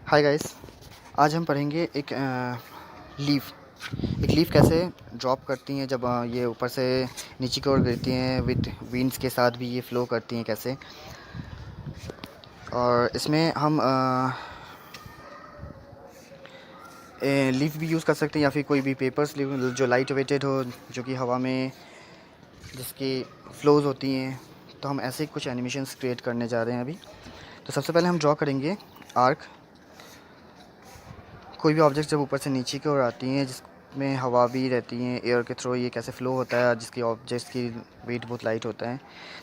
Hi guys, आज हम पढ़ेंगे लीफ एक लीफ कैसे ड्रॉप करती हैं जब ये ऊपर से नीचे की ओर गिरती हैं विद विंड्स के साथ भी ये फ्लो करती हैं कैसे। और इसमें हम लीफ भी यूज़ कर सकते हैं या फिर कोई भी पेपर्स जो लाइट वेटेड हो, जो कि हवा में जिसकी फ्लोज होती हैं। तो हम ऐसे कुछ एनिमेशंस क्रिएट करने जा रहे हैं अभी। तो सबसे पहले हम ड्रॉ करेंगे आर्क। कोई भी ऑब्जेक्ट जब ऊपर से नीचे की ओर आती हैं जिसमें हवा भी रहती है, एयर के थ्रू ये कैसे फ़्लो होता है, जिसकी ऑब्जेक्ट्स की वेट बहुत लाइट होता है।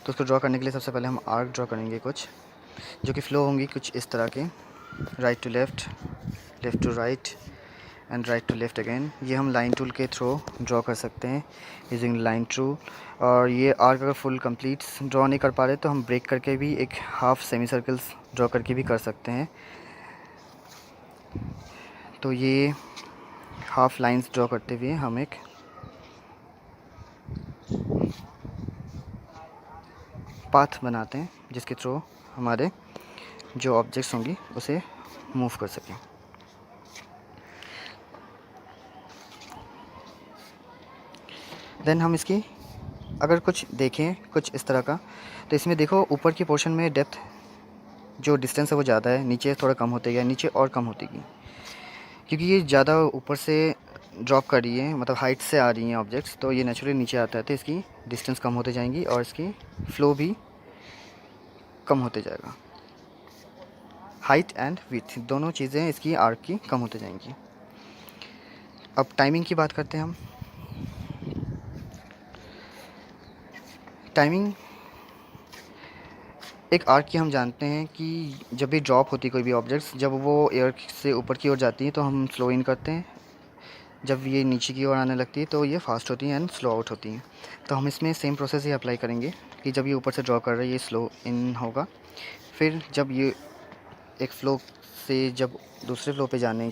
तो उसको ड्रॉ करने के लिए सबसे पहले हम आर्क ड्रॉ करेंगे कुछ जो कि फ़्लो होंगी कुछ इस तरह के, right to left, left to right and right to left again. ये हम लाइन टूल के थ्रू ड्रॉ कर सकते हैं यूजिंग लाइन टूल। और ये आर्क अगर फुल कंप्लीट ड्रॉ नहीं कर पा रहे तो हम ब्रेक करके भी एक हाफ सेमी सर्कल्स ड्रॉ करके भी कर सकते हैं। तो ये हाफ लाइंस ड्रॉ करते हुए हम एक पाथ बनाते हैं जिसके थ्रू हमारे जो ऑब्जेक्ट्स होंगी उसे मूव कर सकें। देन हम इसकी अगर कुछ देखें कुछ इस तरह का, तो इसमें देखो ऊपर की पोर्शन में डेप्थ जो डिस्टेंस है वो ज़्यादा है, नीचे थोड़ा कम होते गया, नीचे और कम होती गई क्योंकि ये ज़्यादा ऊपर से ड्रॉप कर रही है, मतलब हाइट से आ रही हैं ऑब्जेक्ट्स। तो ये नेचुरली नीचे आता है तो इसकी डिस्टेंस कम होते जाएंगी और इसकी फ़्लो भी कम होते जाएगा। हाइट एंड विड्थ दोनों चीज़ें इसकी आर्क की कम होते जाएंगी। अब टाइमिंग की बात करते हैं हम। टाइमिंग एक आर्क की हम जानते हैं कि जब भी ड्रॉप होती है कोई भी ऑब्जेक्ट्स, जब वो एयर से ऊपर की ओर जाती है तो हम स्लो इन करते हैं, जब ये नीचे की ओर आने लगती है तो ये फास्ट होती हैं एंड स्लो आउट होती हैं। तो हम इसमें सेम प्रोसेस ही अप्लाई करेंगे कि जब ये ऊपर से ड्रॉ कर रही है ये स्लो इन होगा, फिर जब ये एक फ़्लो से जब दूसरे फ़्लो पे जाने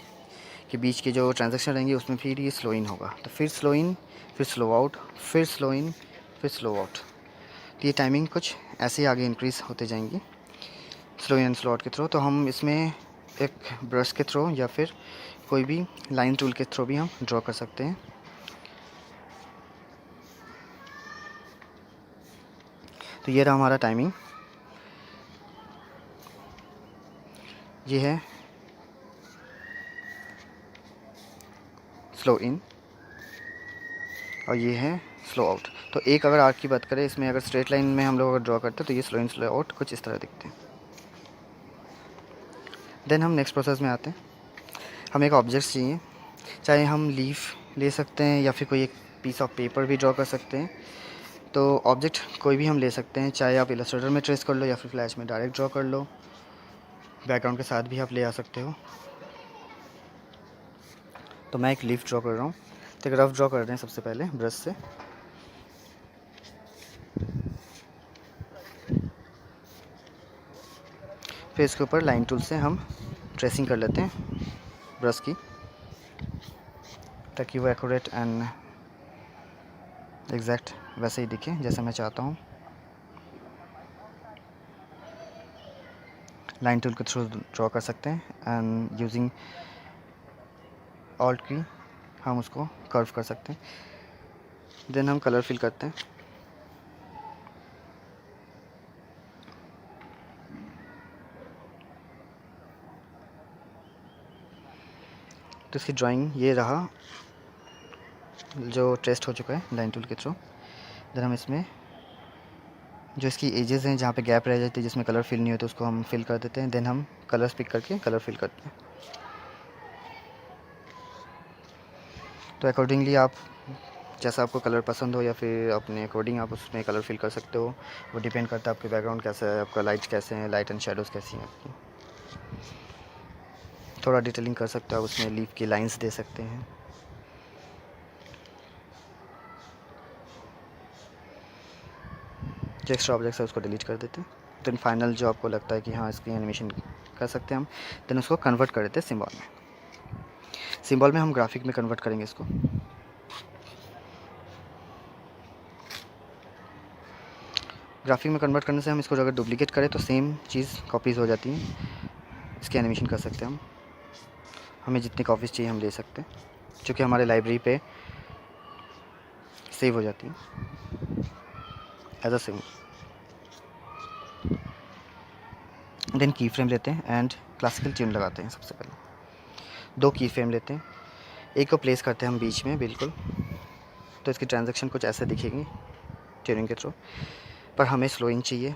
के बीच के जो ट्रांजैक्शन रहेंगे उसमें फिर ये स्लो इन होगा, तो फिर स्लो इन, फिर स्लो आउट, फिर स्लो इन, फिर स्लो आउट। तो ये टाइमिंग कुछ ऐसे ही आगे इंक्रीज़ होते जाएंगी slow in and slow out के थ्रू। तो हम इसमें एक ब्रश के थ्रू या फिर कोई भी लाइन टूल के थ्रू भी हम ड्रॉ कर सकते हैं। तो ये रहा हमारा टाइमिंग, ये है स्लो इन और ये है स्लो आउट। तो एक अगर आर्क की बात करें, इसमें अगर स्ट्रेट लाइन में हम लोग अगर ड्रॉ करते हैं तो ये स्लो इन स्लो आउट कुछ इस तरह दिखते हैं। देन हम नेक्स्ट प्रोसेस में आते हैं। हमें एक ऑब्जेक्ट चाहिए, चाहे हम लीफ ले सकते हैं या फिर कोई एक पीस ऑफ पेपर भी ड्रॉ कर सकते हैं। तो ऑब्जेक्ट कोई भी हम ले सकते हैं, चाहे आप इलस्ट्रेटर में ट्रेस कर लो या फिर फ्लैश में डायरेक्ट ड्रॉ कर लो, बैकग्राउंड के साथ भी आप ले आ सकते हो। तो मैं एक लीफ ड्रॉ कर रहा हूँ, तो एक रफ ड्रॉ कर रहे हैं सबसे पहले ब्रश से। फिर इसके ऊपर लाइन टूल से हम ट्रेसिंग कर लेते हैं ब्रश की, ताकि वो एक्यूरेट एंड एग्जैक्ट वैसे ही दिखे जैसे मैं चाहता हूँ। लाइन टूल के थ्रू ड्रॉ कर सकते हैं एंड यूजिंग ऑल्ट की हम उसको कर्व कर सकते हैं। देन हम कलर फिल करते हैं। तो इसकी ड्राइंग ये रहा जो ट्रेस्ट हो चुका है लाइन टूल के थ्रू। देन हम इसमें जो इसकी एजेस हैं जहाँ पे गैप रह जाती है जिसमें कलर फिल नहीं होता उसको हम फिल कर देते हैं। देन हम कलर्स पिक करके कलर फिल करते हैं। तो अकॉर्डिंगली आप जैसा आपको कलर पसंद हो या फिर अपने अकॉर्डिंग आप उसमें कलर फिल कर सकते हो। वो डिपेंड करता है आपके बैकग्राउंड कैसा है, आपका लाइट कैसे हैं, लाइट एंड शेडोज़ कैसी हैं आपकी। थोड़ा डिटेलिंग कर सकते हो आप उसमें, लीफ की लाइंस दे सकते हैं। जो एक्स्ट्रा ऑब्जेक्ट्स है उसको डिलीट कर देते हैं। देन फाइनल जो आपको लगता है कि हाँ इसकी एनिमेशन कर सकते हैं हम, देन उसको कन्वर्ट कर देते हैं सिंबल में। सिंबल में हम ग्राफिक में कन्वर्ट करेंगे इसको। ग्राफिक में कन्वर्ट करने से हम इसको अगर डुप्लीकेट करें तो सेम चीज़ कॉपीज़ हो जाती हैं। इसकी एनिमेशन कर सकते हैं हम। हमें जितनी कॉपीज़ चाहिए हम ले सकते हैं, क्योंकि हमारे लाइब्रेरी पे सेव हो जाती है एज अ सिंग। देन की फ्रेम लेते हैं एंड क्लासिकल ट्यून लगाते हैं। सबसे पहले 2 की फ्रेम लेते हैं, एक को प्लेस करते हैं हम बीच में बिल्कुल, तो इसकी ट्रांजैक्शन कुछ ऐसे दिखेगी ट्यूनिंग के थ्रू। पर हमें स्लो इन चाहिए।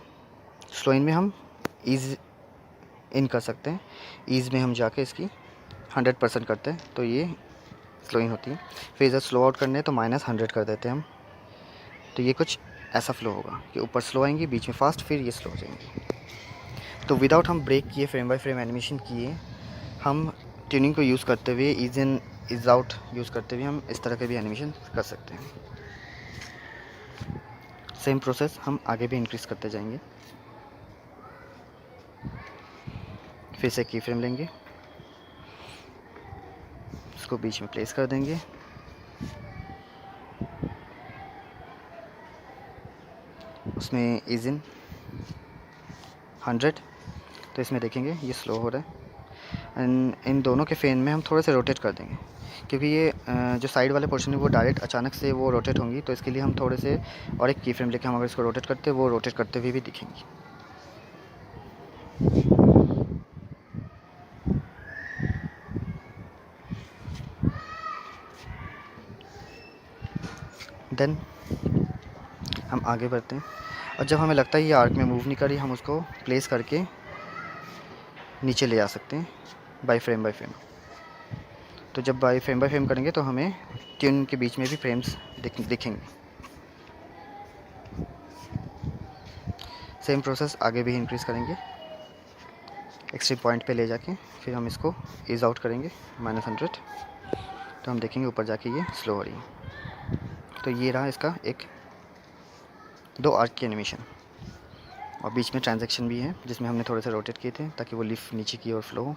स्लो इन में हम ईज़ इन कर सकते हैं, ईज़ में हम जाके इसकी 100% करते हैं तो ये स्लो इन होती है। फिर इधर स्लो आउट करने हैं तो -100 कर देते हैं हम, तो ये कुछ ऐसा फ्लो होगा कि ऊपर स्लो आएंगी, बीच में फास्ट, फिर ये स्लो हो जाएंगी। तो विदाउट हम ब्रेक किए, फ्रेम बाय फ्रेम एनिमेशन किए, हम ट्यूनिंग को यूज़ करते हुए, ईज़ इन ईज़ आउट यूज़ करते हुए हम इस तरह के भी एनिमेशन कर सकते हैं। सेम प्रोसेस हम आगे भी इंक्रीज़ करते जाएंगे। फिर से की फ्रेम लेंगे, इसको बीच में प्लेस कर देंगे, उसमें ईज़ इन 100, तो इसमें देखेंगे ये स्लो हो रहा है। एंड इन दोनों के फ़ेन में हम थोड़े से रोटेट कर देंगे, क्योंकि ये जो साइड वाले पोर्शन है वो डायरेक्ट अचानक से वो रोटेट होंगी, तो इसके लिए हम थोड़े से और एक की फ्रेम लेके हम अगर इसको रोटेट करते हैं, वो रोटेट करते हुए भी दिखेंगी। देन हम आगे बढ़ते हैं, और जब हमें लगता है ये आर्क में मूव नहीं कर रही, हम उसको प्लेस करके नीचे ले आ सकते हैं बाय फ्रेम। तो जब बाय फ्रेम करेंगे तो हमें ट्यून के बीच में भी फ्रेम्स दिखेंगे। सेम प्रोसेस आगे भी इंक्रीज़ करेंगे, एक्सट्रीम पॉइंट पे ले जाके फिर हम इसको ईज़ आउट करेंगे -100, तो हम देखेंगे ऊपर जाके ये स्लो हो रही है। तो ये रहा इसका एक 2 आर्क की एनिमेशन, और बीच में ट्रांजैक्शन भी है जिसमें हमने थोड़े से रोटेट किए थे ताकि वो लीफ नीचे की ओर फ्लो हो।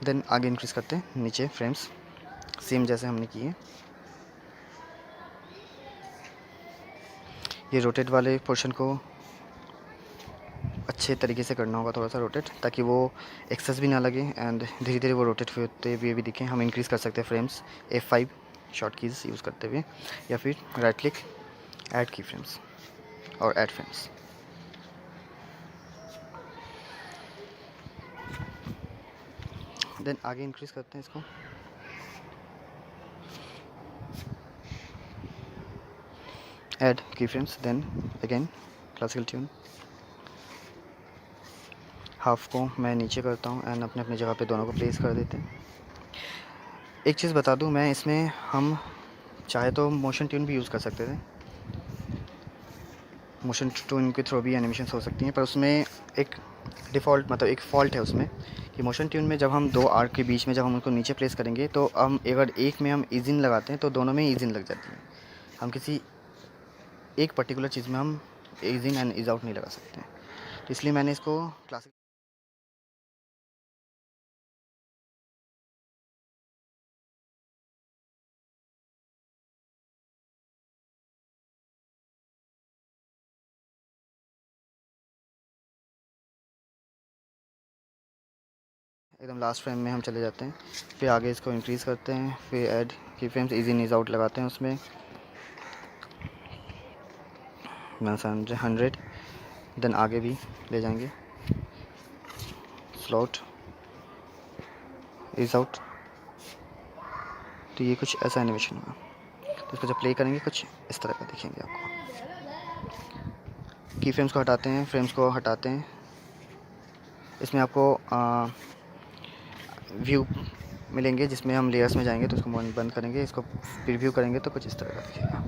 देन आगे इंक्रीज़ करते हैं नीचे फ्रेम्स, सेम जैसे हमने किए। ये रोटेट वाले पोर्शन को अच्छे तरीके से करना होगा, थोड़ा सा रोटेट, ताकि वो एक्सेस भी ना लगे एंड धीरे धीरे वो रोटेट होते हुए भी दिखें। हम इंक्रीज़ कर सकते हैं frames F5 short keys use करते हुए, या फिर right click add key frames और ऐड फ्रेम्स। देन आगे इंक्रीज़ करते हैं इसको, add key frames, then again classical tune. Half को मैं नीचे करता हूँ एंड अपने अपने जगह पे दोनों को प्लेस कर देते हैं। एक चीज़ बता दूँ मैं, इसमें हम चाहे तो मोशन ट्यून भी यूज़ कर सकते थे, मोशन ट्यून के थ्रू भी एनिमेशंस हो सकती हैं, पर उसमें एक डिफ़ॉल्ट मतलब एक फ़ॉल्ट है उसमें कि मोशन ट्यून में जब हम 2 आर्क के बीच में जब हम उनको नीचे प्लेस करेंगे, तो हम अगर एक में हम ईज़ इन लगाते हैं तो दोनों में ईज़ इन लग जाती है। हम किसी एक पर्टिकुलर चीज़ में हम ease in and ease out नहीं लगा सकते हैं, तो इसलिए मैंने इसको क्लासिक एकदम लास्ट फ्रेम में हम चले जाते हैं, फिर आगे इसको इंक्रीज़ करते हैं, फिर ऐड की फ्रेम्स ईज़ इन ईज़ आउट लगाते हैं उसमें 100। देन आगे भी ले जाएंगे, स्लॉट ईज़ आउट, तो ये कुछ ऐसा एनिमेशन होगा। तो इसको जब प्ले करेंगे कुछ इस तरह का दिखेंगे आपको। की फ्रेम्स को हटाते हैं, फ्रेम्स को हटाते हैं, इसमें आपको व्यू मिलेंगे जिसमें हम लेयर्स में जाएंगे, तो इसको बंद करेंगे, इसको प्रीव्यू करेंगे तो कुछ इस तरह का दिखेगा।